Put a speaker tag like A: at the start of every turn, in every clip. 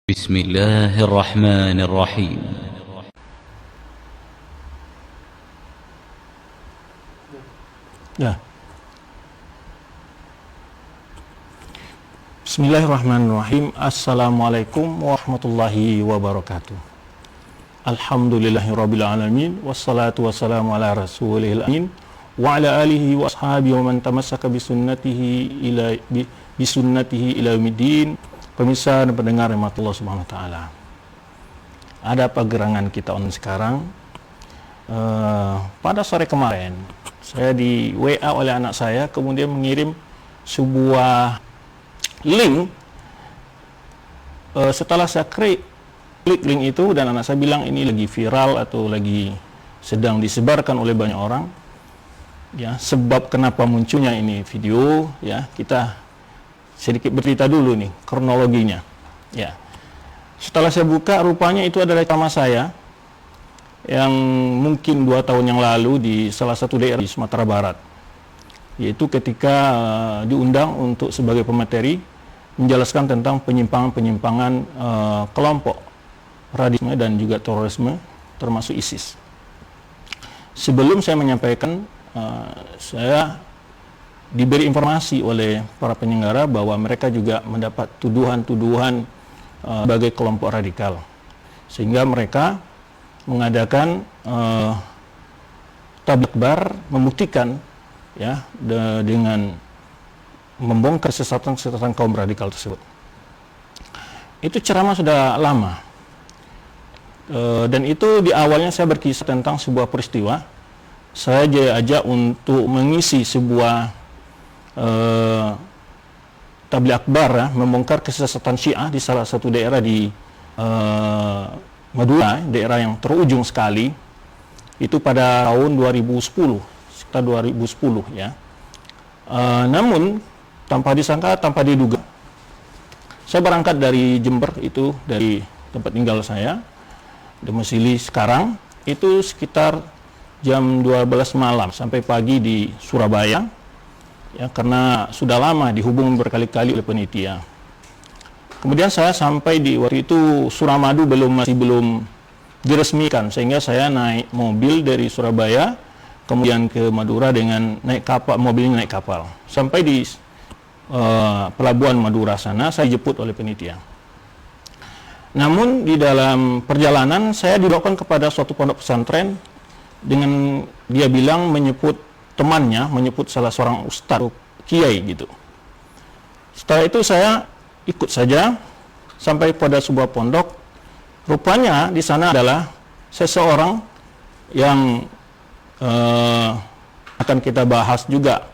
A: بسم الله الرحمن الرحيم.
B: Ya. Bismillahirrahmanirrahim. Assalamualaikum warahmatullahi wabarakatuh. Alhamdulillahirabbil alamin wassalatu wassalamu ala rasulil amin wa ala alihi wa ashabihi wa man tamassaka bisunnatihi ila yaumiddin. Pemirsa dan pendengar rahmatullah subhanahu wa ta'ala, ada apa gerangan kita sekarang? Pada sore kemarin saya di WA oleh anak saya, kemudian mengirim sebuah link. Setelah saya klik link itu, dan anak saya bilang ini lagi viral atau lagi sedang disebarkan oleh banyak orang. Ya, sebab kenapa munculnya ini video, ya, kita sedikit bercerita dulu nih kronologinya. Ya, setelah saya buka, rupanya itu adalah ceramah saya yang mungkin 2 tahun yang lalu di salah satu daerah di Sumatera Barat, yaitu ketika diundang untuk sebagai pemateri menjelaskan tentang penyimpangan kelompok radikalisme dan juga terorisme termasuk ISIS. Sebelum saya menyampaikan, saya diberi informasi oleh para penyelenggara bahwa mereka juga mendapat tuduhan-tuduhan sebagai kelompok radikal, sehingga mereka mengadakan tabligh akbar membuktikan, ya, dengan membongkar sesatan kaum radikal tersebut. Itu ceramah sudah lama, dan itu di awalnya saya berkisah tentang sebuah peristiwa. Saya diajak untuk mengisi sebuah tabligh akbar, ya, membongkar kesesatan Syiah di salah satu daerah di Madura, daerah yang terujung sekali. Itu pada tahun 2010, sekitar 2010, ya. Namun tanpa disangka, tanpa diduga, saya berangkat dari Jember, itu dari tempat tinggal saya, domisili sekarang, itu sekitar jam 12 malam sampai pagi di Surabaya, ya, karena sudah lama dihubung berkali-kali oleh penitia. Kemudian saya sampai di waktu itu Suramadu masih belum diresmikan, sehingga saya naik mobil dari Surabaya kemudian ke Madura dengan naik kapal, mobilnya naik kapal. Sampai di pelabuhan Madura sana saya dijemput oleh penitia. Namun di dalam perjalanan saya dibawakan kepada suatu pondok pesantren dengan dia bilang menyebut temannya, menyebut salah seorang ustadz, kiai gitu. Setelah itu saya ikut saja sampai pada sebuah pondok. Rupanya di sana adalah seseorang yang akan kita bahas juga,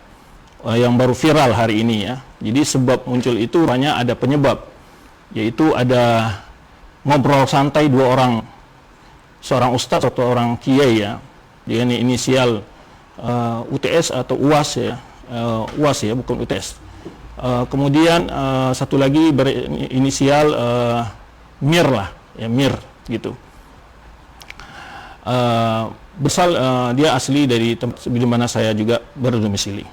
B: yang baru viral hari ini, ya. Jadi sebab muncul itu rupanya ada penyebab, yaitu ada ngobrol santai 2 orang, seorang ustadz atau orang kiai, ya, dia ini inisial UTS atau UAS, ya, UAS, ya, bukan UTS. Kemudian satu lagi berinisial MIR lah, ya, MIR gitu. Dia asli dari tempat di mana saya juga berdomisili.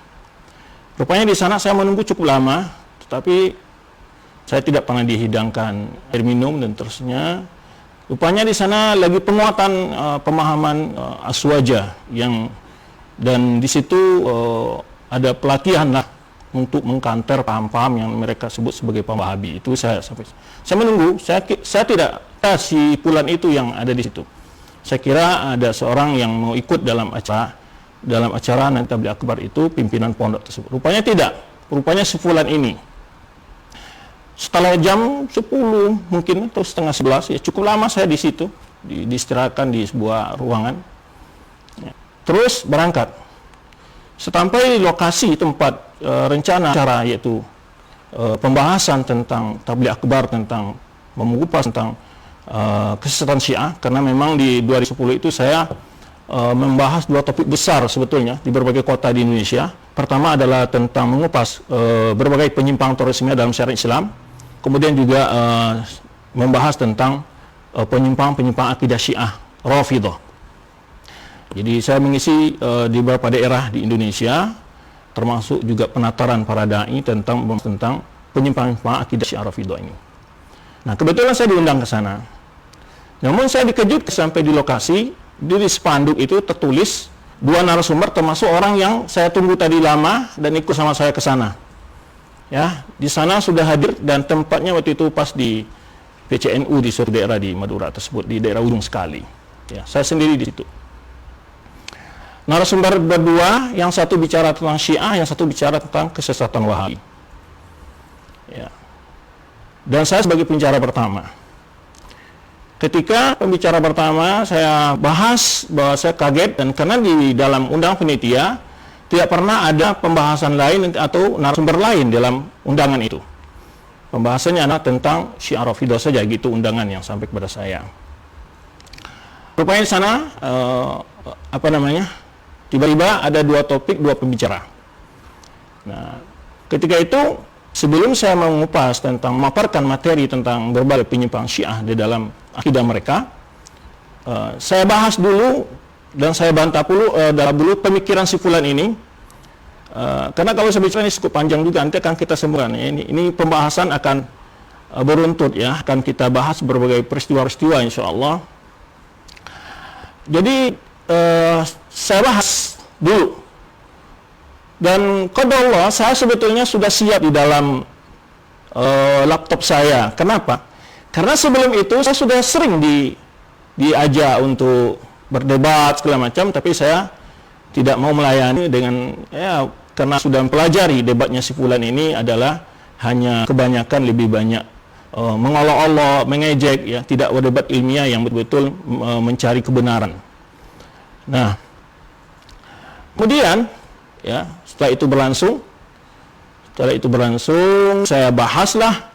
B: Rupanya di sana saya menunggu cukup lama, tetapi saya tidak pernah dihidangkan air minum dan terusnya. Rupanya di sana lagi penguatan pemahaman aswaja dan di situ ada pelatihan lah untuk mengkanter paham-paham yang mereka sebut sebagai paham Wahabi. Itu saya menunggu. Saya tidak tahu si pulan itu yang ada di situ. Saya kira ada seorang yang mau ikut dalam acara nanti tabligh akbar itu, pimpinan pondok tersebut. Rupanya tidak. Rupanya sepulan ini. Setelah jam 10 mungkin atau setengah 11, ya, cukup lama saya di situ, diistirahatkan di sebuah ruangan. Ya. Terus berangkat. Sampai lokasi tempat rencana acara, yaitu pembahasan tentang tabligh akbar, tentang mengupas tentang kesesatan Syiah, karena memang di 2010 itu saya membahas 2 topik besar sebetulnya di berbagai kota di Indonesia. Pertama adalah tentang mengupas berbagai penyimpangan terorisme dalam syariat Islam. Kemudian juga membahas tentang penyimpangan akidah Syiah Rafidhah. Jadi saya mengisi di beberapa daerah di Indonesia, termasuk juga penataran para dai tentang penyimpangan akidah Syiah Rafidhah ini. Nah, kebetulan saya diundang ke sana. Namun saya dikejutkan sampai di lokasi, di spanduk itu tertulis 2 narasumber termasuk orang yang saya tunggu tadi lama dan ikut sama saya ke sana. Ya, di sana sudah hadir dan tempatnya waktu itu pas di PCNU di suatu daerah di Madura tersebut, di daerah ujung sekali. Ya, saya sendiri di situ. Narasumber berdua, yang satu bicara tentang Syiah, yang satu bicara tentang kesesatan Wahabi. Ya. Dan saya sebagai pembicara pertama. Ketika pembicara pertama saya bahas bahwa saya kaget, dan karena di dalam undang penitia tidak pernah ada pembahasan lain atau narasumber lain dalam undangan itu. Pembahasannya adalah tentang Syiah Rafidhah saja, gitu undangan yang sampai kepada saya. Rupanya di sana tiba-tiba ada 2 topik, 2 pembicara. Nah, ketika itu sebelum saya mengupas tentang memaparkan materi tentang berbagai penyimpangan Syiah di dalam akidah mereka, saya bahas dulu dan saya bantah dulu pemikiran si fulan ini, karena kalau saya bicara ini cukup panjang juga, nanti akan kita sambungkan. Ini pembahasan akan beruntut ya, akan kita bahas berbagai peristiwa-peristiwa insya Allah. Jadi saya bahas dulu, dan qadarullah saya sebetulnya sudah siap di dalam laptop saya. Kenapa? Karena sebelum itu saya sudah sering diajak untuk berdebat segala macam, tapi saya tidak mau melayani dengan karena sudah mempelajari debatnya si fulan ini adalah hanya kebanyakan lebih banyak mengolok-olok, mengejek ya, tidak berdebat ilmiah yang betul-betul mencari kebenaran. Nah, kemudian ya, setelah itu berlangsung, saya bahaslah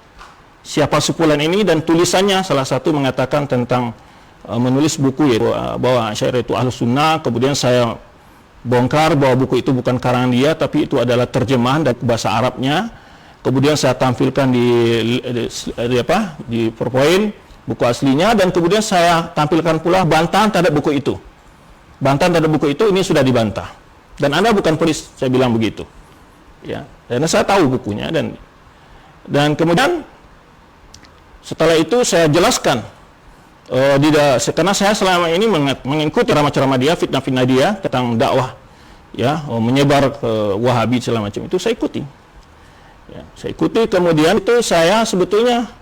B: siapa si fulan ini, dan tulisannya salah satu mengatakan tentang menulis buku yaitu bahwa Asy'ariyah itu Ahlus Sunnah. Kemudian saya bongkar bahwa buku itu bukan karangan dia, tapi itu adalah terjemahan dari bahasa Arabnya. Kemudian saya tampilkan di PowerPoint buku aslinya, dan kemudian saya tampilkan pula bantahan terhadap buku itu. Bantahan terhadap buku itu ini sudah dibantah. Dan Anda bukan penulis, saya bilang begitu. Ya, karena saya tahu bukunya, dan kemudian setelah itu saya jelaskan karena saya selama ini mengikuti ceramah-ceramah dia, fitnah-fitnah dia tentang dakwah ya, menyebar ke Wahabi segala macam, itu saya ikuti. Ya, saya ikuti, kemudian itu saya sebetulnya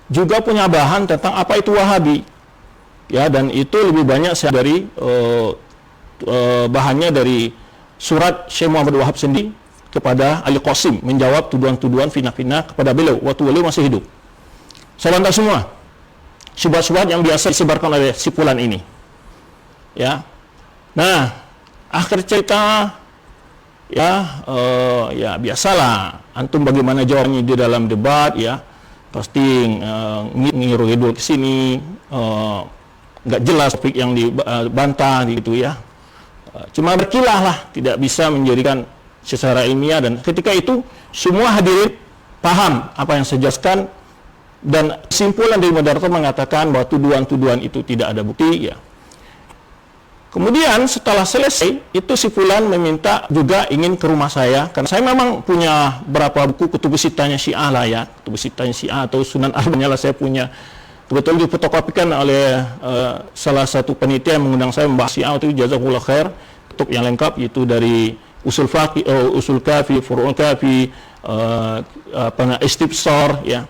B: juga punya bahan tentang apa itu Wahabi. Ya, dan itu lebih banyak saya dari bahannya dari surat Syekh Muhammad Wahab sendiri kepada Ali Qasim, menjawab tuduhan-tuduhan fitnah-fitnah kepada beliau waktu beliau masih hidup. Saya bantah semua syubhat-syubhat yang biasa disebarkan oleh si fulan ini. Ya. Nah, akhir cerita ya biasalah, antum bagaimana jawabnya di dalam debat ya, pasti ngiru-ngiru ke sini, nggak jelas topik yang dibantah gitu ya. Cuma berkilah lah, tidak bisa menjadikan secara ilmiah, dan ketika itu semua hadirin paham apa yang saya jelaskan, dan kesimpulan dari moderator mengatakan bahwa tuduhan-tuduhan itu tidak ada bukti ya. Kemudian setelah selesai itu si fulan meminta juga ingin ke rumah saya, karena saya memang punya beberapa buku kutubus sittahnya Syiah lah ya, kutubus sittahnya Syiah atau Sunan Arba'nya lah, saya punya. Kebetulan difotokopikan oleh salah satu panitia yang mengundang saya membahas Syiah, itu jazakumullah khair, kutub yang lengkap itu dari usul faqih, usul kafi, furu'ul kafi, istibsar ya,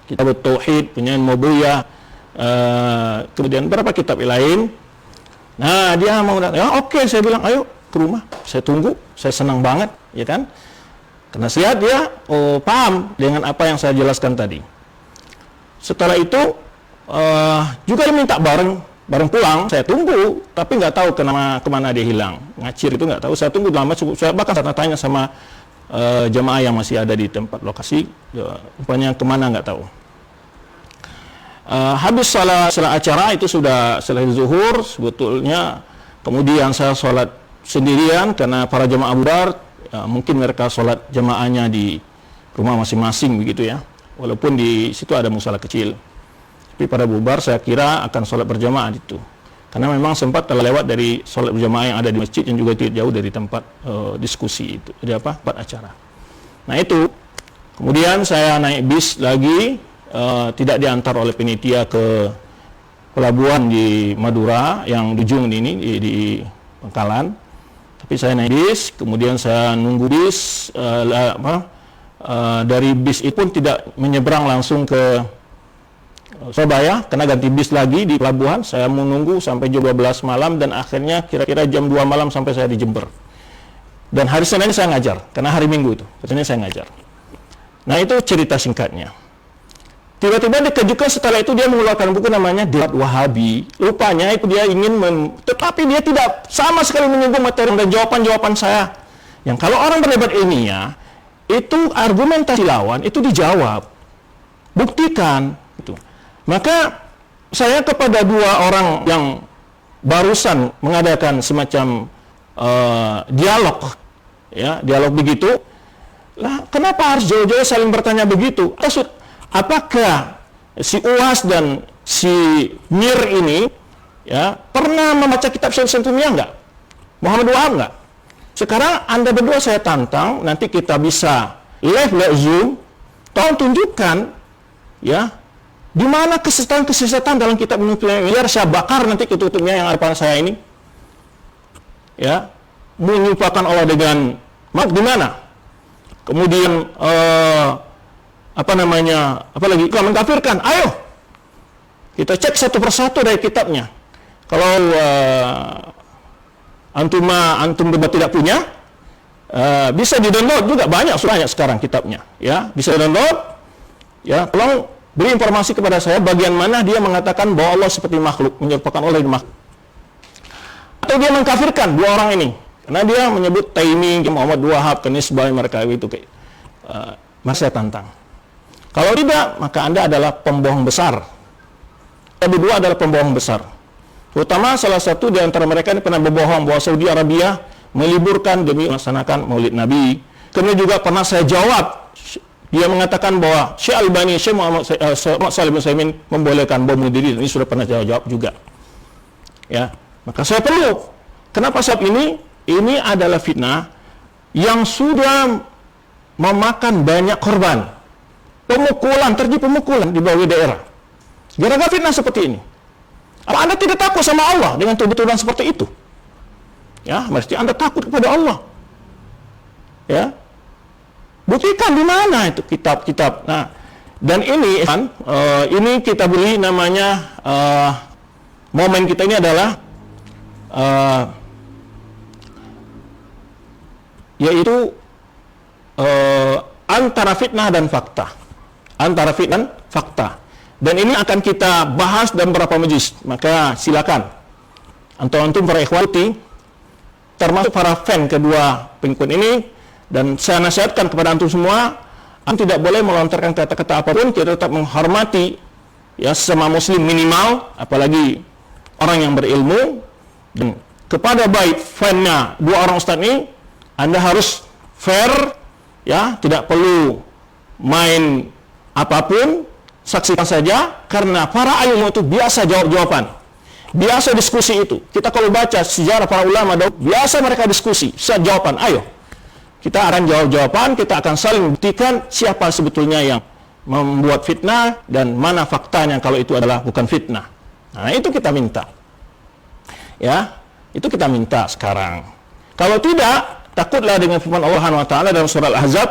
B: kitab tauhid punya Mubiyah, kemudian beberapa kitab lain. Nah, dia mau datang, ya oke, saya bilang ayo ke rumah, saya tunggu, saya senang banget ya kan, karena saya lihat dia paham dengan apa yang saya jelaskan tadi. Setelah itu juga dia minta bareng pulang, saya tunggu, tapi nggak tahu kemana dia hilang, ngacir itu nggak tahu. Saya tunggu lama cukup, saya bahkan tanya sama jemaah yang masih ada di tempat lokasi, rupanya kemana nggak tahu. Habis salat acara itu sudah selesai zuhur sebetulnya, kemudian saya sholat sendirian karena para jemaah bubar, mungkin mereka sholat jemaahnya di rumah masing-masing begitu ya. Walaupun di situ ada musala kecil, tapi pada bubar saya kira akan sholat berjamaah itu, karena memang sempat telah lewat dari sholat berjamaah yang ada di masjid yang juga tidak jauh dari tempat diskusi itu, tempat acara. Nah itu, kemudian saya naik bis lagi tidak diantar oleh penitia ke pelabuhan di Madura yang ujung ini di Bangkalan, tapi saya naik bis, kemudian saya nunggu bis, dari bis itu pun tidak menyeberang langsung ke Surabaya, karena ganti bis lagi di pelabuhan. Saya menunggu sampai jam 12 malam dan akhirnya kira-kira jam 2 malam sampai saya di Jember. Dan hari Senin saya ngajar, karena hari Minggu itu, Senin saya ngajar. Nah itu cerita singkatnya. Tiba-tiba dikejutkan setelah itu dia mengeluarkan buku namanya Debat Wahabi. Rupanya itu dia ingin, tetapi dia tidak sama sekali menyinggung materi dan jawaban-jawaban saya. Yang kalau orang berdebat ilmiah, itu argumentasi lawan itu dijawab, buktikan. Gitu. Maka saya kepada dua orang yang barusan mengadakan semacam dialog, ya dialog begitu. Lah, kenapa harus jauh-jauh saling bertanya begitu? Apakah si Uwas dan si Mir ini ya pernah membaca kitab Syekh Sentumiyah enggak? Muhammad Wahab enggak? Sekarang Anda berdua saya tantang, nanti kita bisa live Zoom, tolong tunjukkan ya di mana kesesatan dalam kitab biar saya bakar nanti tutupnya yang ada pada saya ini. Ya, menyerupakan Allah dengan di mana? Kemudian apalagi kalau mengkafirkan, ayo kita cek satu persatu dari kitabnya. Kalau antum berdua tidak punya, bisa di-download juga, banyak sekarang kitabnya, ya bisa di-download. Ya, tolong beri informasi kepada saya bagian mana dia mengatakan bahwa Allah seperti makhluk, menyerupakan Allah dengan makhluk. Atau dia mengkafirkan dua orang ini, karena dia menyebut Taimi, Muhammad Wahab, kenisbah mereka itu kayak saya tantang. Kalau tidak, maka Anda adalah pembohong besar. Yang kedua adalah pembohong besar. Terutama salah satu di antara mereka ini pernah berbohong bahwa Saudi Arabia meliburkan demi melaksanakan Maulid Nabi. Kemudian juga pernah saya jawab, dia mengatakan bahwa Syekh Albani, Syekh Muhammad Shalih bin Utsaimin membolehkan bom bunuh diri. Ini sudah pernah saya jawab juga. Ya, maka saya perlu. Kenapa saat ini? Ini adalah fitnah yang sudah memakan banyak korban. Pemukulan, terjadi pemukulan di berbagai daerah. Gara-gara fitnah seperti ini. Apa Anda tidak takut sama Allah dengan tuduhan seperti itu? Ya, mesti Anda takut kepada Allah. Ya. Buktikan di mana itu kitab-kitab. Nah, dan ini kan ini kita beri namanya momen kita ini adalah yaitu antara fitnah dan fakta. Antara fitnah dan fakta. Dan ini akan kita bahas dalam beberapa majlis. Maka silakan antum para ikhwati, termasuk para fan kedua pengikut ini, dan saya nasihatkan kepada antum semua, antum tidak boleh melontarkan kata-kata apapun, kita tetap menghormati ya sesama muslim minimal, apalagi orang yang berilmu. Dan kepada baik fannya dua orang ustaz ini, Anda harus fair, ya, tidak perlu main apapun, saksikan saja, karena para ilmu itu biasa jawab-jawaban, biasa diskusi itu. Kita kalau baca sejarah para ulama, biasa mereka diskusi, jawaban, ayo. Kita akan jawab-jawaban, kita akan saling buktikan siapa sebetulnya yang membuat fitnah dan mana faktanya kalau itu adalah bukan fitnah. Nah, itu kita minta. Ya, itu kita minta sekarang. Kalau tidak, takutlah dengan firman Allah Subhanahu wa taala dalam surah Al-Ahzab,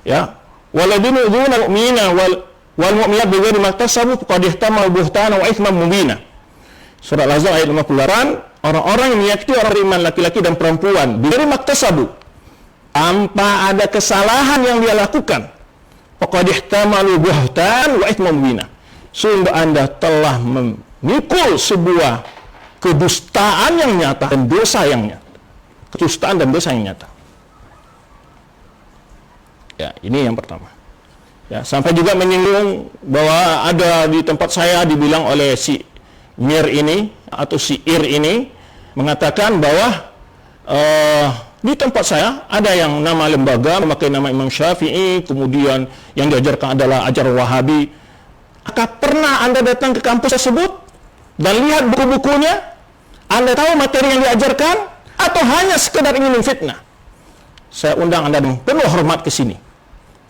B: ya, waladinu dzuna mu'mina wal mu'minat bighairi maktasabu faqad ihtamalu buhtana wa itsman mubina. Surah Al-Ahzab ayat 58, orang-orang yang menyakiti orang beriman laki-laki dan perempuan bighairi maktasabu, tanpa ada kesalahan yang dia lakukan, faqad ihtamalu buhtan wa itsman mubina. Sungguh Anda telah memikul sebuah kedustaan yang nyata dan dosa yang nyata. Kedustaan dan dosa yang nyata. Ya, ini yang pertama. Ya, sampai juga menyinggung bahwa ada di tempat saya dibilang oleh si Mir ini atau si Ir ini mengatakan bahwa di tempat saya ada yang nama lembaga memakai nama Imam Syafi'i, kemudian yang diajarkan adalah ajaran Wahabi. Apakah pernah Anda datang ke kampus tersebut dan lihat buku-bukunya? Anda tahu materi yang diajarkan atau hanya sekedar ingin memfitnah? Saya undang Anda dengan penuh hormat ke sini.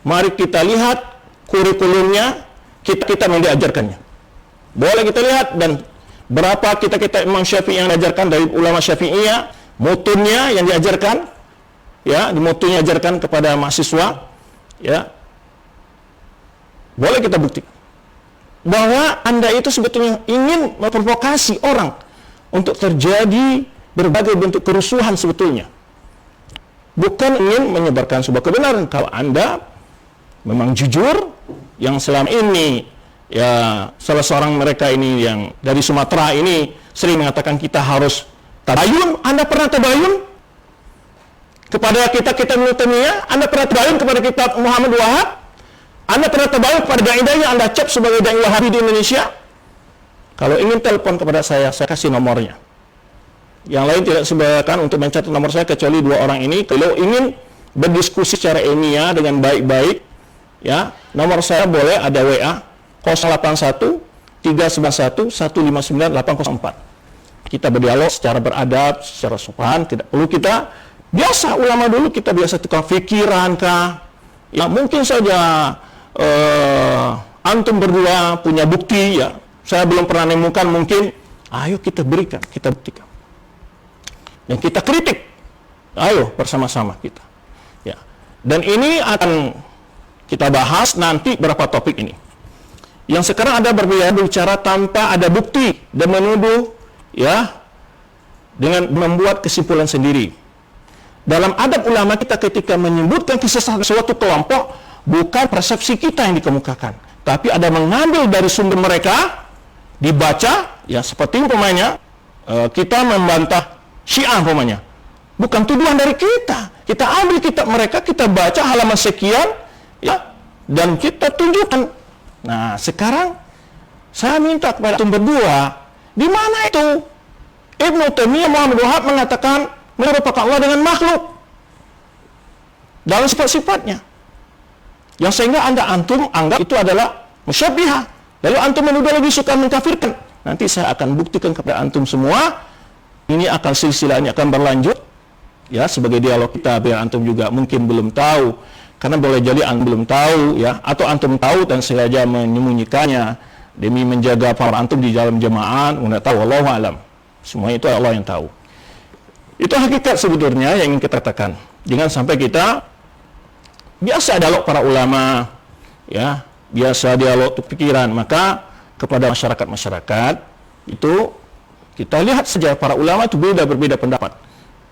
B: Mari kita lihat kurikulumnya, kita yang diajarkannya. Boleh kita lihat dan berapa kita Imam Syafi'i yang diajarkan dari ulama Syafi'iyah, mutunnya yang diajarkan, ya, di mutunya diajarkan kepada mahasiswa, ya. Boleh kita buktikan bahwa Anda itu sebetulnya ingin memprovokasi orang untuk terjadi berbagai bentuk kerusuhan sebetulnya. Bukan ingin menyebarkan sebuah kebenaran. Kalau Anda memang jujur, yang selama ini, ya, salah seorang mereka ini yang dari Sumatera ini sering mengatakan kita harus tabayun. Anda pernah tabayun kepada kita Mu'tasimiyah? Anda pernah tabayun kepada kitab Muhammad Wahab? Anda pernah tabayun kepada dai-dai yang Anda cap sebagai dai Wahabi di Indonesia? Kalau ingin telepon kepada saya kasih nomornya. Yang lain tidak sebaikkan untuk mencatat nomor saya kecuali dua orang ini. Kalau ingin berdiskusi secara ilmiah dengan baik-baik, ya, nomor saya boleh ada WA 081 391 159 804. Kita berdialog secara beradab, secara sopan, tidak perlu kita biasa ulama dulu kita biasa tukar pikiran kah? Ya mungkin saja antum berdua punya bukti, ya. Saya belum pernah nemukan, mungkin ayo kita berikan, kita buktikan. Dan kita kritik. Ayo bersama-sama kita. Ya. Dan ini akan kita bahas nanti berapa topik ini. Yang sekarang ada berbicara tanpa ada bukti dan menuduh, ya, dengan membuat kesimpulan sendiri. Dalam adab ulama kita ketika menyebutkan kisah suatu kelompok, bukan persepsi kita yang dikemukakan, tapi ada mengambil dari sumber mereka, dibaca, ya, seperti umpamanya kita membantah Syiah umpamanya, bukan tuduhan dari kita. Kita ambil kitab mereka, kita baca halaman sekian, ya, dan kita tunjukkan. Nah, sekarang saya minta kepada antum berdua, di mana itu Ibnu Taimiyah Muhammad Wahab mengatakan merupakan Allah dengan makhluk dalam sifat-sifatnya, yang sehingga antum anggap itu adalah musyabbihah. Lalu antum menuduh lagi suka mengkafirkan. Nanti saya akan buktikan kepada antum semua. Ini akan silsilah ini akan berlanjut, ya, sebagai dialog kita biar antum juga mungkin belum tahu, karena boleh jadi antum belum tahu, ya, atau antum tahu dan sengaja menyembunyikannya demi menjaga para antum di dalam jemaah. Enggak tahu, wallahu alam. Semua itu Allah yang tahu. Itu hakikat sebetulnya yang ingin kita katakan. Jangan sampai kita biasa dialog para ulama, ya, biasa dialog pikiran. Maka kepada masyarakat itu kita lihat saja para ulama itu berbeda pendapat.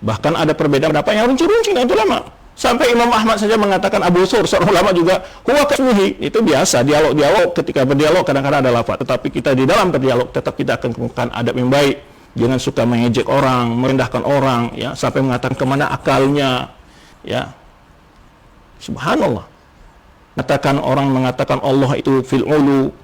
B: Bahkan ada perbedaan pendapat yang runcing-runcing dengan ulama. Sampai Imam Ahmad saja mengatakan Abu Sur, seorang ulama juga, huwa kasmihi. Itu biasa, dialog ketika berdialog kadang-kadang ada lafaz. Tetapi kita di dalam berdialog tetap kita akan kemukakan adab yang baik. Jangan suka mengejek orang, merendahkan orang, ya, sampai mengatakan kemana akalnya, ya. Subhanallah. Katakan orang mengatakan Allah itu fil ulu,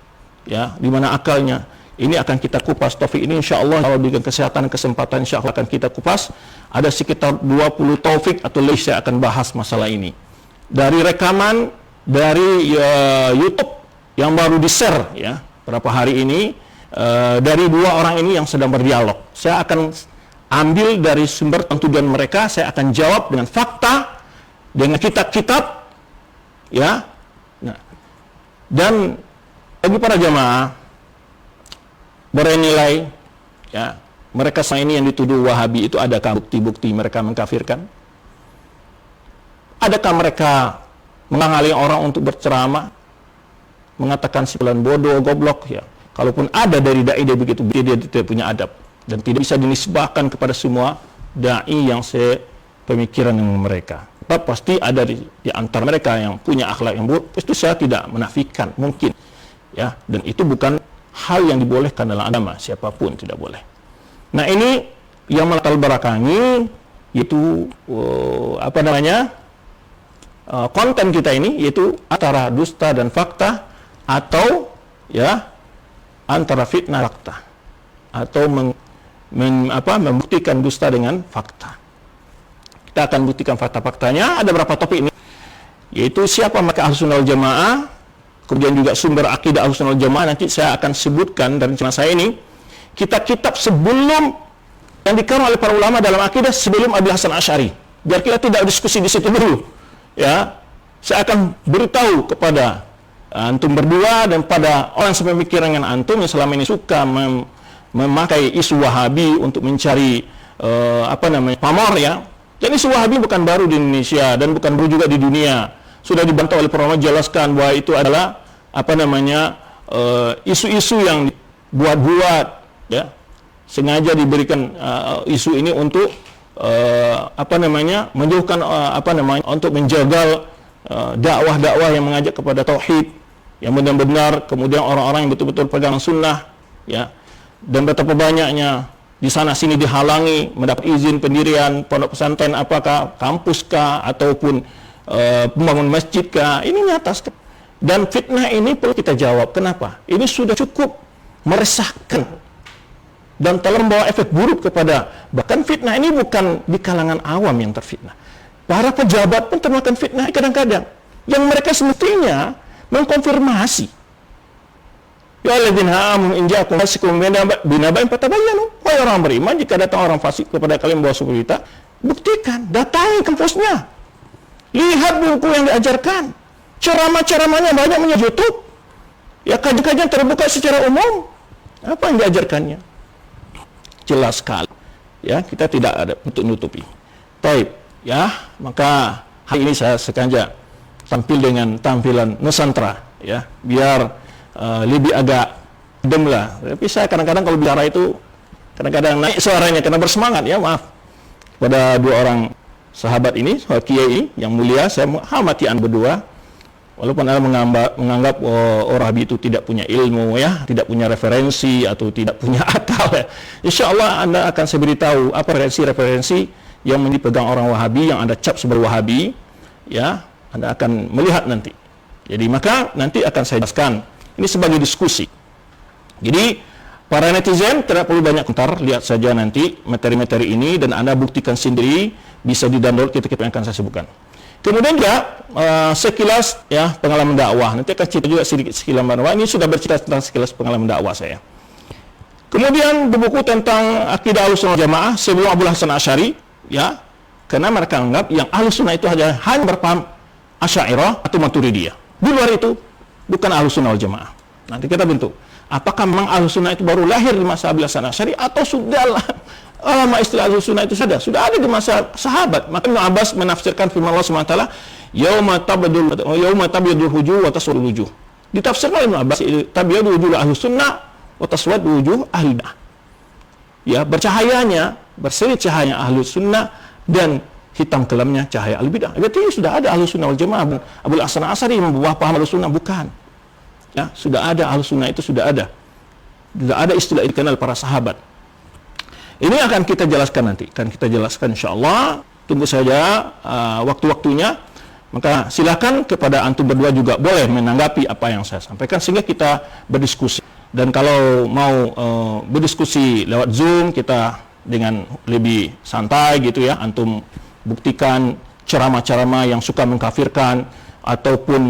B: ya, di mana akalnya. Ini akan kita kupas taufik ini insyaallah, kalau dengan kesehatan dan kesempatan insyaallah akan kita kupas. Ada sekitar 20 taufik atau lebih saya akan bahas masalah ini. Dari rekaman dari YouTube yang baru di-share, ya, beberapa hari ini dari dua orang ini yang sedang berdialog. Saya akan ambil dari sumber tujuan mereka, saya akan jawab dengan fakta, dengan kitab-kitab, ya. Nah, dan bagi para jamaah bernilai, ya, mereka selama ini yang dituduh Wahabi itu adakah bukti-bukti mereka mengkafirkan? Adakah mereka menghalangi orang untuk berceramah, mengatakan simpulan bodoh, goblok, ya? Kalaupun ada dari dai dia begitu, dia tidak punya adab dan tidak bisa dinisbahkan kepada semua dai yang sepemikiran dengan mereka. Tapi pasti ada di antara mereka yang punya akhlak yang buruk. Itu saya tidak menafikan, mungkin, ya, dan itu bukan hal yang dibolehkan dalam agama, siapapun tidak boleh. Nah, ini yang melatar belakangi yaitu konten kita ini, yaitu antara dusta dan fakta, atau, ya, antara fitnah dan fakta, atau membuktikan dusta dengan fakta. Kita akan buktikan fakta-faktanya. Ada berapa topik ini, yaitu siapa mereka Ahlussunnah wal Jamaah, kemudian juga sumber akidah Ahlussunnah wal Jamaah. Nanti saya akan sebutkan dari rencana saya ini kitab-kitab sebelum yang dikarang oleh para ulama dalam akidah sebelum Abu Hasan Asy'ari, biar kita tidak diskusi di situ dulu, ya. Saya akan beritahu kepada antum berdua dan pada orang sepemikiran dengan antum yang selama ini suka memakai isu Wahabi untuk mencari pamor ya. Dan isu Wahabi bukan baru di Indonesia dan bukan baru juga di dunia. Sudah dibantah oleh para ulama, jelaskan bahwa itu adalah isu-isu yang buat-buat ya, sengaja diberikan isu ini untuk menjauhkan untuk menjaga dakwah-dakwah yang mengajak kepada tauhid yang benar-benar, kemudian orang-orang yang betul-betul pegang sunnah ya. Dan betapa banyaknya di sana sini dihalangi mendapat izin pendirian pondok pesantren, apakah kampus kah ataupun pembangun masjid kah, ini nyata sekali. Dan fitnah ini perlu kita jawab. Kenapa? Ini sudah cukup meresahkan dan telah membawa efek buruk kepada, bahkan fitnah ini bukan di kalangan awam yang terfitnah, para pejabat pun termakan fitnah kadang-kadang, yang mereka semestinya mengkonfirmasi. Ya alladzina amanu in ja'akum fasiqun binaba'in fatabayyanu. Wahai orang beriman, jika datang orang fasik kepada kalian membawa suatu berita, buktikan, datangi kampusnya. Lihat buku yang diajarkan. Ceramah-ceramahnya banyak di YouTube. Ya, kajian-kajian terbuka secara umum. Apa yang diajarkannya? Jelas sekali. Ya, kita tidak ada untuk nutupi. Baik, ya, maka hari ini saya sengaja tampil dengan tampilan Nusantara ya, biar lebih agak adem lah. Tapi saya kadang-kadang kalau bicara itu kadang-kadang naik suaranya karena bersemangat ya, maaf. Pada dua orang sahabat ini, kiai yang mulia, saya menghormati anda berdua. Walaupun anda menganggap Wahabi itu tidak punya ilmu ya, tidak punya referensi atau tidak punya akal ya. Insya Allah anda akan saya beritahu apa referensi yang dipegang orang Wahabi yang anda cap sebagai Wahabi ya. Anda akan melihat nanti. Jadi maka nanti akan saya jelaskan. Ini sebagai diskusi. Jadi para netizen tidak perlu banyak komentar, lihat saja nanti materi-materi ini dan Anda buktikan sendiri, bisa di-download kitab-kitab yang akan saya sebutkan. Kemudian juga sekilas ya pengalaman dakwah. Nanti akan cerita juga sedikit sekilas dakwah. Ini sudah bercerita tentang sekilas pengalaman dakwah saya. Kemudian buku tentang akidah Ahlussunnah Jamaah sebelum Abul Hasan Asy'ari ya. Karena mereka anggap yang Ahlussunnah itu hanya berpaham Asy'ariyah atau Maturidiyah. Di luar itu bukan Ahlussunnah wal Jamaah. Nanti kita bentuk. Apakah memang Ahlussunnah itu baru lahir di masa Abul Hasan Asy'ari atau sudah lama istilah Ahlussunnah itu sudah ada di masa sahabat. Maka Ibnu Abbas menafsirkan firman Allah SWT, yauma tabyadul wujuh wa taswadul wujuh. Ditafsirkan oleh Ibnu Abbas, tabyadul wujuh Ahlussunnah wa taswadul wujuh ahli bid'ah. Ya, bercahayanya, berseri cahaya Ahlussunnah dan hitam kelamnya cahaya al-bid'ah. Berarti sudah ada Ahlussunnah wal Jamaah. Abul Hasan Asy'ari membawa paham Ahlussunnah bukan. Ya, sudah ada Ahlussunnah itu sudah ada. Sudah ada istilah dikenal para sahabat. Ini akan kita jelaskan nanti. Akan kita jelaskan insyaallah. Tunggu saja waktu-waktunya. Maka silakan kepada antum berdua juga boleh menanggapi apa yang saya sampaikan sehingga kita berdiskusi. Dan kalau mau berdiskusi lewat Zoom kita dengan lebih santai gitu ya, antum buktikan ceramah-ceramah yang suka mengkafirkan ataupun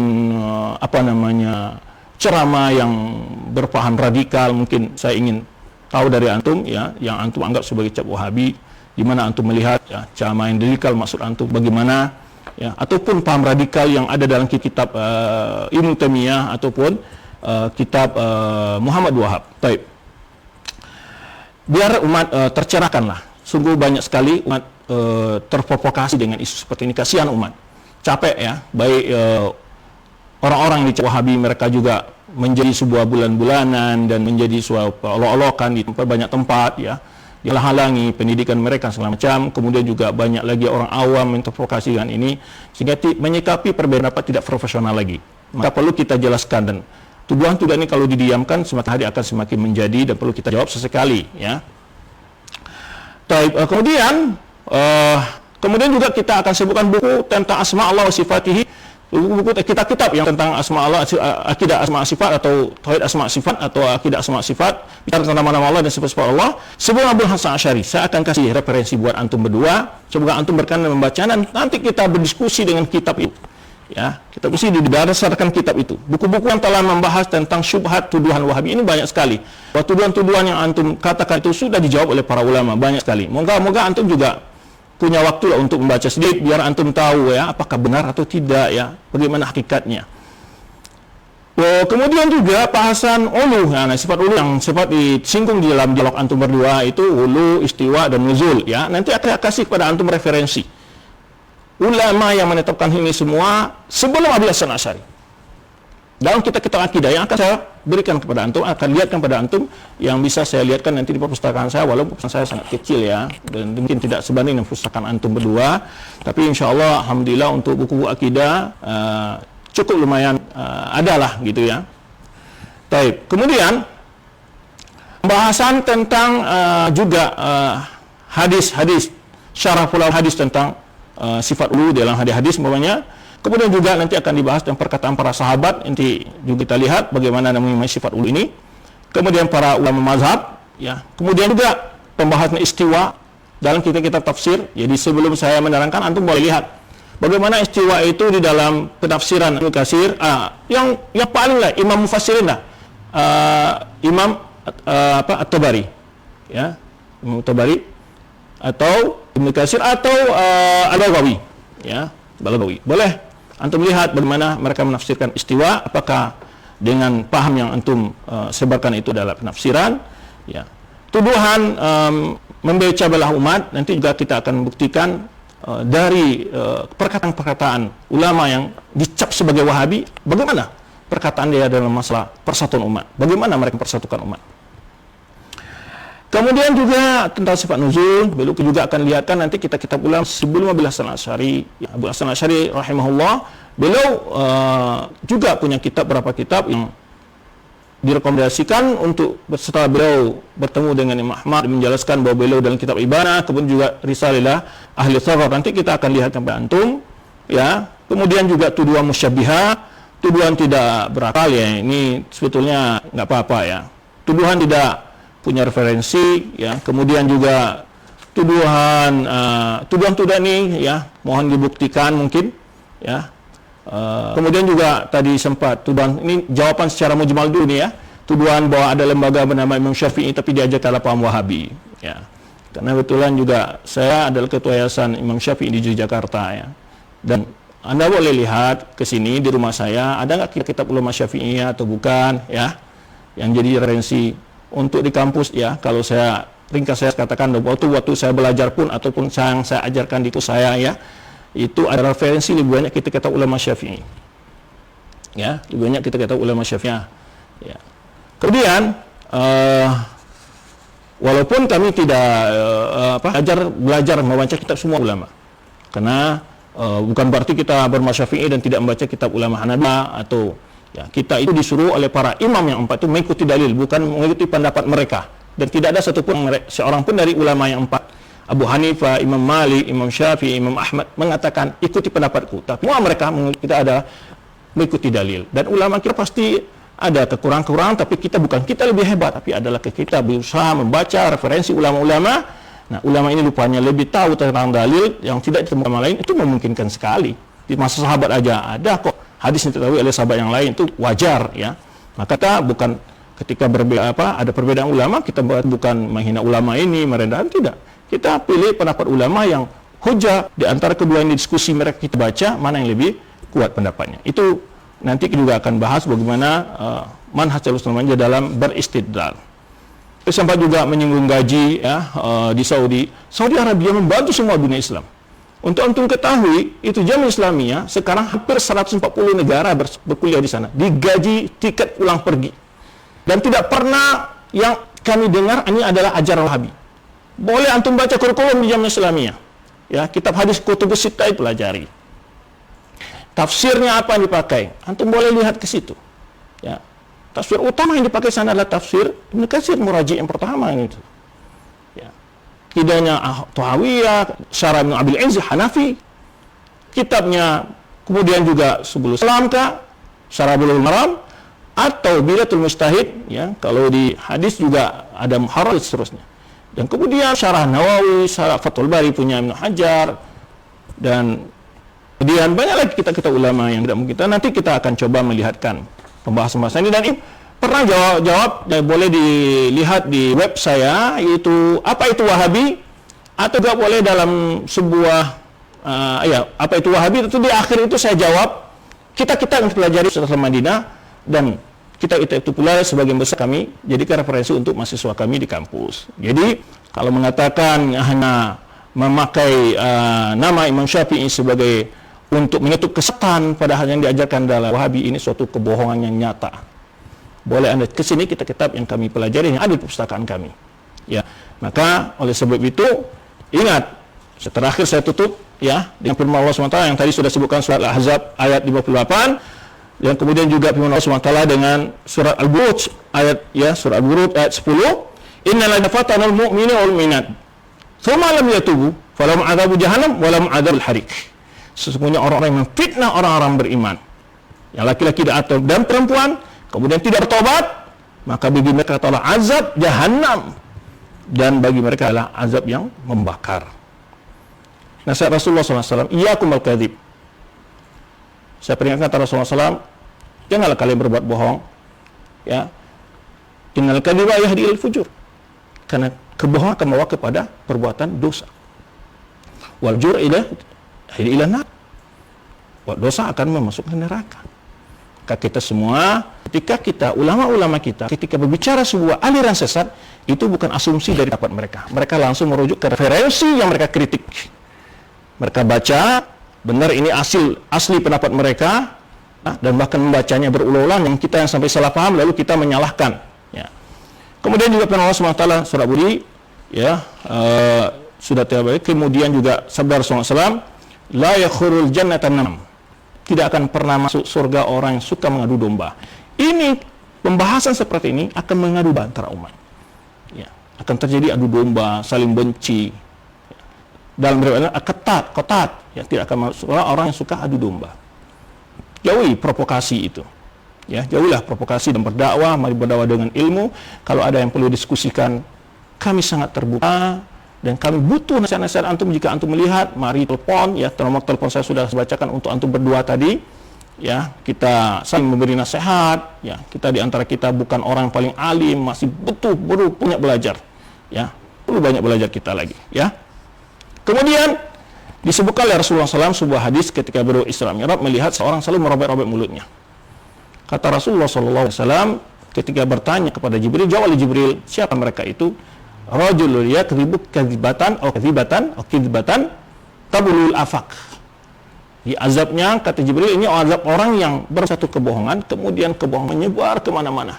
B: ceramah yang berpaham radikal, mungkin saya ingin tahu dari antum ya, yang antum anggap sebagai cap Wahabi, di mana antum melihat ya, ceramah yang radikal maksud antum bagaimana ya, ataupun paham radikal yang ada dalam kitab Ibnu Taimiyah ataupun kitab Muhammad Wahab. Baik. Biar umat tercerahkanlah. Sungguh banyak sekali umat terprovokasi dengan isu seperti ini. Kasihan umat. Capek ya. Baik orang-orang di Wahabi, mereka juga menjadi sebuah bulan-bulanan dan menjadi sebuah olok-olokan di banyak tempat ya. Dihalangi pendidikan mereka segala macam. Kemudian juga banyak lagi orang awam yang terprovokasi dengan ini. Sehingga menyikapi perbedaan pendapat tidak profesional lagi. Maka perlu kita jelaskan, dan tuduhan-tuduhan ini kalau didiamkan semakin hari akan semakin menjadi dan perlu kita jawab sesekali ya. Kemudian juga kita akan sebutkan buku tentang asma Allah wa sifatihi, buku kitab-kitab yang tentang asma Allah, akidah asma sifat atau tauhid asma sifat atau akidah asma sifat, bicara tentang nama-nama Allah dan sifat-sifat Allah. Sebelum Abul Hasan Asy'ari, saya akan kasih referensi buat antum berdua. Semoga antum berkenan membaca dan nanti kita berdiskusi dengan kitab itu. Ya, kita mesti didasarkan kitab itu. Buku-buku yang telah membahas tentang syubhat tuduhan Wahabi ini banyak sekali. Bahwa tuduhan-tuduhan yang antum katakan itu sudah dijawab oleh para ulama banyak sekali. Moga-moga antum juga punya waktu lah untuk membaca sedikit biar antum tahu ya apakah benar atau tidak ya, bagaimana hakikatnya. Kemudian juga bahasan ulu, nah, sifat ulu yang sempat disinggung di dalam dialog antum berdua itu ulu, istiwa, dan nuzul. Ya, nanti akan kasih kepada antum referensi ulama yang menetapkan ini semua sebelum Abu Hasan Asy'ari. Dalam kitab-kitab akidah yang akan saya berikan kepada antum, akan lihatkan kepada antum, yang bisa saya lihatkan nanti di perpustakaan saya, walaupun saya sangat kecil ya, dan mungkin tidak sebanding dengan perpustakaan antum berdua, tapi insya Allah, alhamdulillah untuk buku-buku akidah cukup lumayan adalah gitu ya. Baik, kemudian pembahasan tentang juga hadis-hadis, syarah pula hadis tentang sifat ulu dalam hadis-hadis umpamanya. Kemudian juga nanti akan dibahas tentang perkataan para sahabat, nanti juga kita lihat bagaimana namanya sifat ulu ini. Kemudian para ulama mazhab, ya. Kemudian juga pembahasan istiwa dalam kitab-kitab tafsir. Jadi sebelum saya menerangkan, antum boleh lihat bagaimana istiwa itu di dalam penafsiran Ibnu Katsir. Yang paling lah Imam Mufassirin lah, Imam At-Tabari, ya, Imam At-Tabari atau Ibnu Katsir atau Al-Baghawi, ya, Al-Baghawi. Boleh antum lihat bagaimana mereka menafsirkan istiwa, apakah dengan paham yang antum sebarkan itu adalah penafsiran, ya. Tuduhan membeca belah umat, nanti juga kita akan buktikan dari perkataan-perkataan ulama yang dicap sebagai Wahabi, bagaimana perkataan dia dalam masalah persatuan umat, bagaimana mereka persatukan umat. Kemudian juga tentang sifat nuzul, beliau juga akan lihatkan nanti kita kitab ulama sebelum Abu Hasan Asy'ari. Ya, Abu Hasan Asy'ari rahimahullah, beliau juga punya kitab, beberapa kitab yang direkomendasikan untuk setelah beliau bertemu dengan Imam Ahmad, menjelaskan bahwa beliau dalam kitab Ibanah, kemudian juga Risalah Ahli Thawar, nanti kita akan lihat sampai antum, ya. Kemudian juga tuduhan musyabbihah, tuduhan tidak berakal, ya, ini sebetulnya nggak apa-apa, ya. Tuduhan tidak punya referensi, ya. Kemudian juga tuduhan ini, ya, mohon dibuktikan mungkin, ya. Kemudian juga tadi sempat tuduhan ini jawaban secara mujmal dulu nih, ya, tuduhan bahwa ada lembaga bernama Imam Syafi'i tapi diajak kalah paham Wahabi, ya. Karena kebetulan juga saya adalah ketua yayasan Imam Syafi'i di Jakarta, ya. Dan Anda boleh lihat ke sini di rumah saya, ada nggak kitab ulama Syafi'i atau bukan, ya, yang jadi referensi untuk di kampus, ya. Kalau saya ringkas saya katakan waktu saya belajar pun ataupun yang saya ajarkan di itu saya, ya, itu ada referensi lebih banyak kita ulama Syafi'i, ya, lebih banyak kita ulama Syafi'i, ya. Kemudian walaupun kami tidak belajar membaca kitab semua ulama, karena bukan berarti kita bermazhab Syafi'i dan tidak membaca kitab ulama Hanafi, atau, ya, kita itu disuruh oleh para imam yang empat itu mengikuti dalil, bukan mengikuti pendapat mereka. Dan tidak ada satupun seorang pun dari ulama yang empat, Abu Hanifah, Imam Malik, Imam Syafi'i, Imam Ahmad, mengatakan ikuti pendapatku. Tapi semua mereka kita adalah mengikuti dalil. Dan ulama kita pasti ada kekurangan-kekurangan, tapi kita lebih hebat, tapi adalah kita berusaha membaca referensi ulama-ulama. Nah, ulama ini rupanya lebih tahu tentang dalil yang tidak ditemukan ulama lain, itu memungkinkan sekali. Di masa sahabat aja ada kok hadis yang diketahui oleh sahabat yang lain, itu wajar, ya. Maka kita bukan ketika ada perbedaan ulama, kita bukan menghina ulama ini, merendahkan, tidak. Kita pilih pendapat ulama yang hujah di antara kedua ini, diskusi mereka kita baca mana yang lebih kuat pendapatnya. Itu nanti kita juga akan bahas bagaimana manhaj Rasulullah dalam beristidlal. Sempat juga menyinggung gaji, ya, di Saudi Arabia membantu semua dunia Islam. Untuk antum ketahui, itu Jamiah Islamiyah sekarang hampir 140 negara berkuliah di sana, digaji tiket pulang pergi. Dan tidak pernah yang kami dengar ini adalah ajaran Wahabi. Boleh antum baca kurikulum di Jamiah Islamiyah, ya, kitab hadis Kutubus Sittah pelajari. Tafsirnya apa yang dipakai, antum boleh lihat ke situ, ya. Tafsir utama yang dipakai sana adalah tafsir Ibnu Katsir, muraji yang pertama itu. Ya. Kidahnya Tahawiyah, Syarah Ibnu Abil Izz Hanafi, kitabnya kemudian juga Subul Salam, Syarah Bulughul Maram, atau Bidatul Mujtahid, ya. Kalau di hadis juga ada Muharrar dan seterusnya. Dan kemudian Syarah Nawawi, Syarah Fathul Bari punya Ibnu Hajar, dan kemudian banyak lagi kita ulama yang tidak mungkin. Nanti kita akan coba melihatkan pembahasan-pembahasan ini, dan ini pernah jawab boleh dilihat di web saya, yaitu apa itu Wahabi, atau juga boleh dalam sebuah apa itu Wahabi, itu di akhir itu saya jawab kita yang pelajari setelah Madinah dan itu pula sebagian besar kami jadikan referensi untuk mahasiswa kami di kampus. Jadi kalau mengatakan hanya memakai nama Imam Syafi'i sebagai untuk menutup kesesatan padahal yang diajarkan dalam Wahabi, ini suatu kebohongan yang nyata. Boleh Anda ke sini, kita kitab yang kami pelajari yang ada di perpustakaan kami. Ya, maka oleh sebab itu ingat, terakhir saya tutup ya dengan firman Allah SWT yang tadi sudah sebutkan surat Al-Ahzab ayat 58. Dan kemudian juga firman Allah SWT dengan surat Al-Buruj surat Al-Buruj ayat 10, innal ladzina fatanul mu'minina wal mu'minat tsumma lam yatubu falahum adzabu jahannam wa lahum adzabul hariq. Sesungguhnya orang-orang yang memfitnah orang-orang beriman, yang laki-laki dan perempuan, kemudian tidak bertobat, maka bagi mereka adalah azab jahannam, dan bagi mereka adalah azab yang membakar. Nasihat Rasulullah SAW, iyyakum wal kadzib. Saya peringatkan kata Rasulullah SAW, janganlah kalian berbuat bohong. Ya, innal kadziba yahdi ilal fujur. Karena kebohongan akan membawa kepada perbuatan dosa. Wal jur yahdi ila nar. Dosa akan memasukkan neraka. Maka kita semua, ketika ulama-ulama kita, ketika berbicara sebuah aliran sesat, itu bukan asumsi dari pendapat mereka. Mereka langsung merujuk ke referensi yang mereka kritik. Mereka baca, benar ini asli pendapat mereka, dan bahkan membacanya berulang-ulang yang kita yang sampai salah paham lalu kita menyalahkan. Ya. Kemudian juga firman Allah SWT surah Budi, ya, sudah terbaik. Kemudian juga sabda Rasulullah SAW, la yakhurul jannatan nam, tidak akan pernah masuk surga orang yang suka mengadu domba. Ini pembahasan seperti ini akan mengadu domba antara umat. Ya. Akan terjadi adu domba, saling benci. Dalam riwayat ketat, ya, tidak akan masuk orang yang suka adu domba. Jauhi provokasi itu. Ya, jauhilah provokasi dan berdakwah, mari berdakwah dengan ilmu. Kalau ada yang perlu diskusikan, kami sangat terbuka dan kami butuh nasihat-nasihat antum. Jika antum melihat, mari telepon, ya, nomor telepon saya sudah bacakan untuk antum berdua tadi. Ya, kita saling memberi nasihat, ya. Kita di antara kita bukan orang yang paling alim, masih perlu banyak belajar. Ya, perlu banyak belajar kita lagi, ya. Kemudian disebutkan oleh Rasulullah SAW sebuah hadis ketika beliau Isra Mi'raj melihat seorang selalu merobek-robek mulutnya. Kata Rasulullah SAW ketika bertanya kepada Jibril, jawab oleh Jibril, siapa mereka itu? Rajulun yakdzibu kadzibatan atau kadzibatan tabulul afaq. Di azabnya, kata Jibril, ini azab orang yang bersatu kebohongan, kemudian kebohongan menyebar kemana-mana.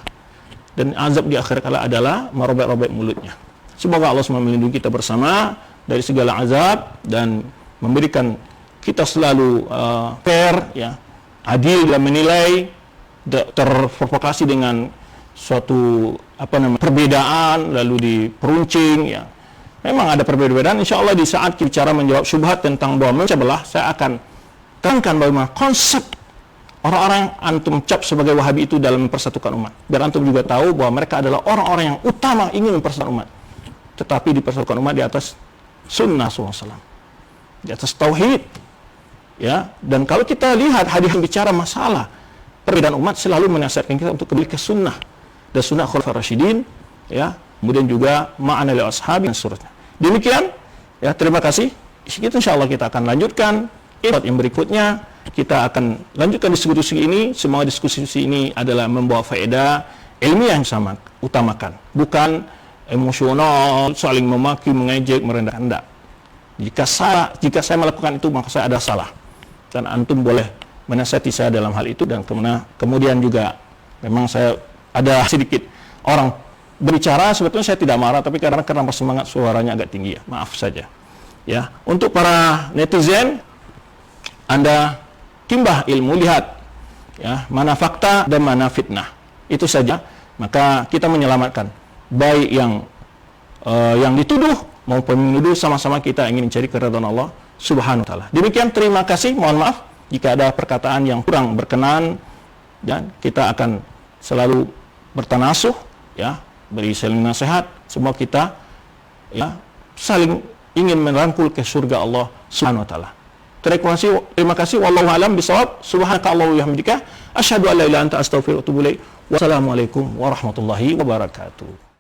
B: Dan azab di akhir kala adalah merobek-robek mulutnya. Semoga Allah SWT melindungi kita bersama dari segala azab dan memberikan kita selalu fair, ya, adil dalam menilai, terprovokasi dengan suatu perbedaan lalu diperuncing, ya. Memang ada perbedaan. Insya Allah di saat kita bicara menjawab syubhat tentang bahwa memecah belah, saya akan terangkan bagaimana konsep orang-orang yang antum cap sebagai Wahabi itu dalam mempersatukan umat. Biar antum juga tahu bahwa mereka adalah orang-orang yang utama ingin mempersatukan umat, tetapi dipersatukan umat di atas sunnah SAW, di atas tauhid, ya. Dan kalau kita lihat hadis yang bicara masalah perbedaan umat, selalu menasihatkan kita untuk kembali ke sunnah dan sunnah khulafaur rasyidin, ya. Kemudian juga ma'ana li ashabi dan seterusnya. Demikian, ya, terima kasih. Insyaallah kita akan lanjutkan episode yang berikutnya. Kita akan lanjutkan diskusi ini. Semua diskusi ini adalah membawa faedah ilmiah yang sama utamakan, bukan emosional, saling memaki, mengejek, merendahkan. Enggak. Jika saya melakukan itu, maka saya ada salah. Dan antum boleh menasihati saya dalam hal itu. Dan kemudian juga memang saya ada sedikit orang berbicara, sebetulnya saya tidak marah, tapi karena bersemangat suaranya agak tinggi, ya. Maaf saja. Ya, untuk para netizen, Anda timbah ilmu, lihat, ya, mana fakta dan mana fitnah. Itu saja. Maka kita menyelamatkan baik yang dituduh maupun menuduh, sama-sama kita ingin mencari keridhaan Allah Subhanahu wa taala. Demikian, terima kasih. Mohon maaf jika ada perkataan yang kurang berkenan, dan kita akan selalu bertanasuh, ya, beri saling nasihat. Semua kita, ya, saling ingin merangkul ke surga Allah Subhanahu wa taala. Terima kasih. Wallahu a'lam bishawab. Subhanaka Allahumma wa bihamdika asyhadu an la ilaha illa anta astaghfiruka wa atubu ilaik. Wassalamualaikum warahmatullahi wabarakatuh.